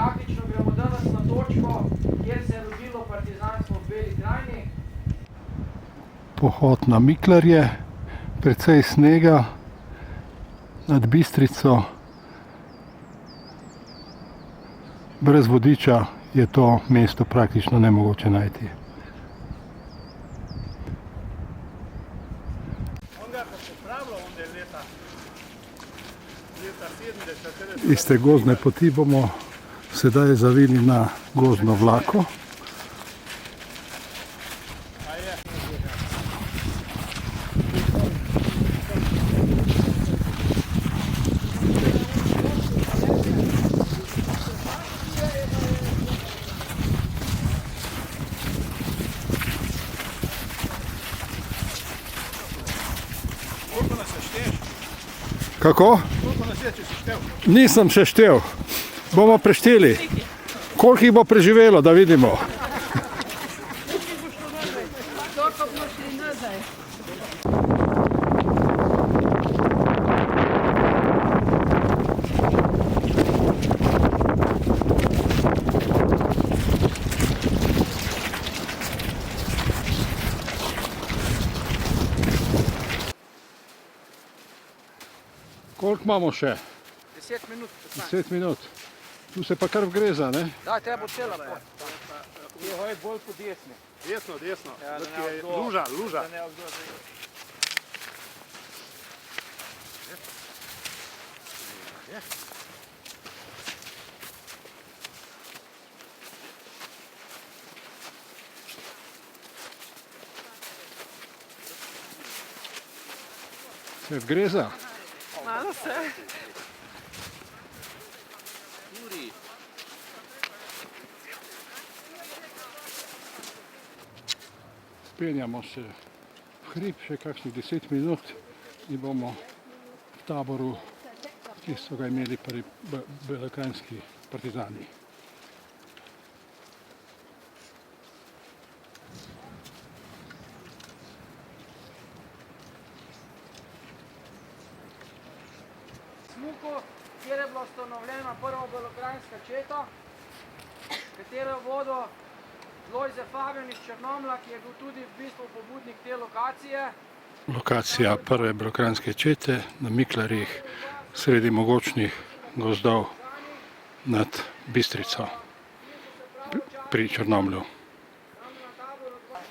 Praktično gremo danes na točko, kjer se je rodilo partizanstvo v Beli krajini. Pohod na Miklarje, precej snega nad Bistrico. Brez vodiča je to mesto praktično nemogoče najti. Iz te gozdne poti bomo sedaj zavili na gozdno vlako. Kako? Nisem še štel. Bomo prešteli. Koliko jih bo preživelo, da vidimo. Koliko imamo še? 10 minut. 10 minut. Tu se pa kar vgreza, ne? Da, te bo cela pot. Je hoj bolj po desni. Desno. Ja, Luža. Se vgreza? Malo se. Spenjamo se v hrib, še kakšnih 10 minut in bomo v taboru, ki so ga imeli pri belokranjski partizani. Smuku, kjer je bila ustanovljena prva belokranjska četa, katero vodo Lojze Fabijan iz Črnomlja, ki je bil tudi v bistvu pobudnik te lokacije. Lokacija prve belokranjske čete na Miklarjih, sredi mogočnih gozdov nad Bistrico pri Črnomlju.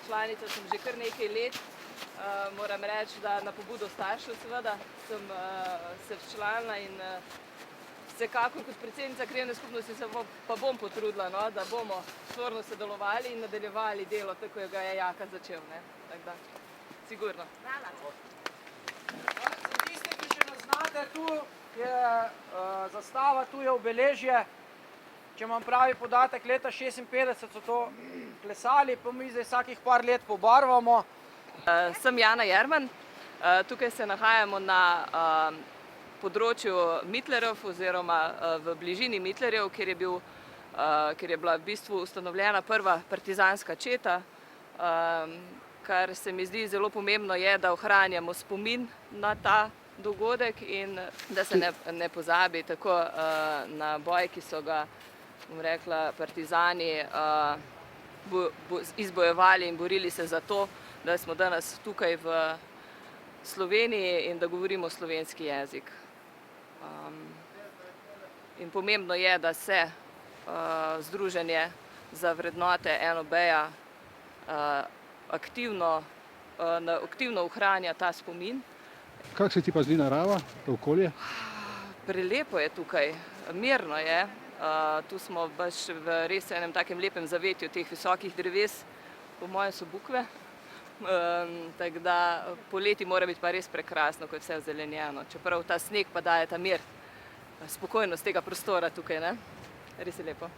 Članica sem že kar nekaj let. Moram reči, da na pobudo staršev seveda sem se včlanila in vsekakor kot predsednica krajevne skupnosti se pa bom potrudila, no, da bomo tvorno sodelovali in nadaljevali delo, tako ga je Jaka začel. Tako da, sigurno. Za tiste, ki še ne znate, tu je zastava, tu je obeležje. Če imam pravi podatek, leta 56 so to klesali, pa mi zdaj vsakih par let pobarvamo. Sem Jana Jerman, tukaj se nahajamo na področju Mitlerjev oziroma v bližini Mitlerjev, kjer je bila v bistvu ustanovljena prva partizanska četa. Kar se mi zdi zelo pomembno je, da ohranjamo spomin na ta dogodek in da se ne pozabi tako na boj, ki so ga, bom rekla, partizani izbojevali in borili se za to, da smo danes tukaj v Sloveniji in da govorimo slovenski jezik. In pomembno je, da se Združenje za vrednote NOB-ja aktivno ohranja ta spomin. Kako se ti pa zdi narava, to okolje? Prelepo je tukaj, mirno je. Tu smo baš v res enem takem lepem zavetju teh visokih dreves, po mojem so bukve. Tako da poleti mora biti pa res prekrasno, ko je vse ozelenjeno. Čeprav ta sneg pa daje ta mir, spokojnost tega prostora tukaj, ne? Res je lepo.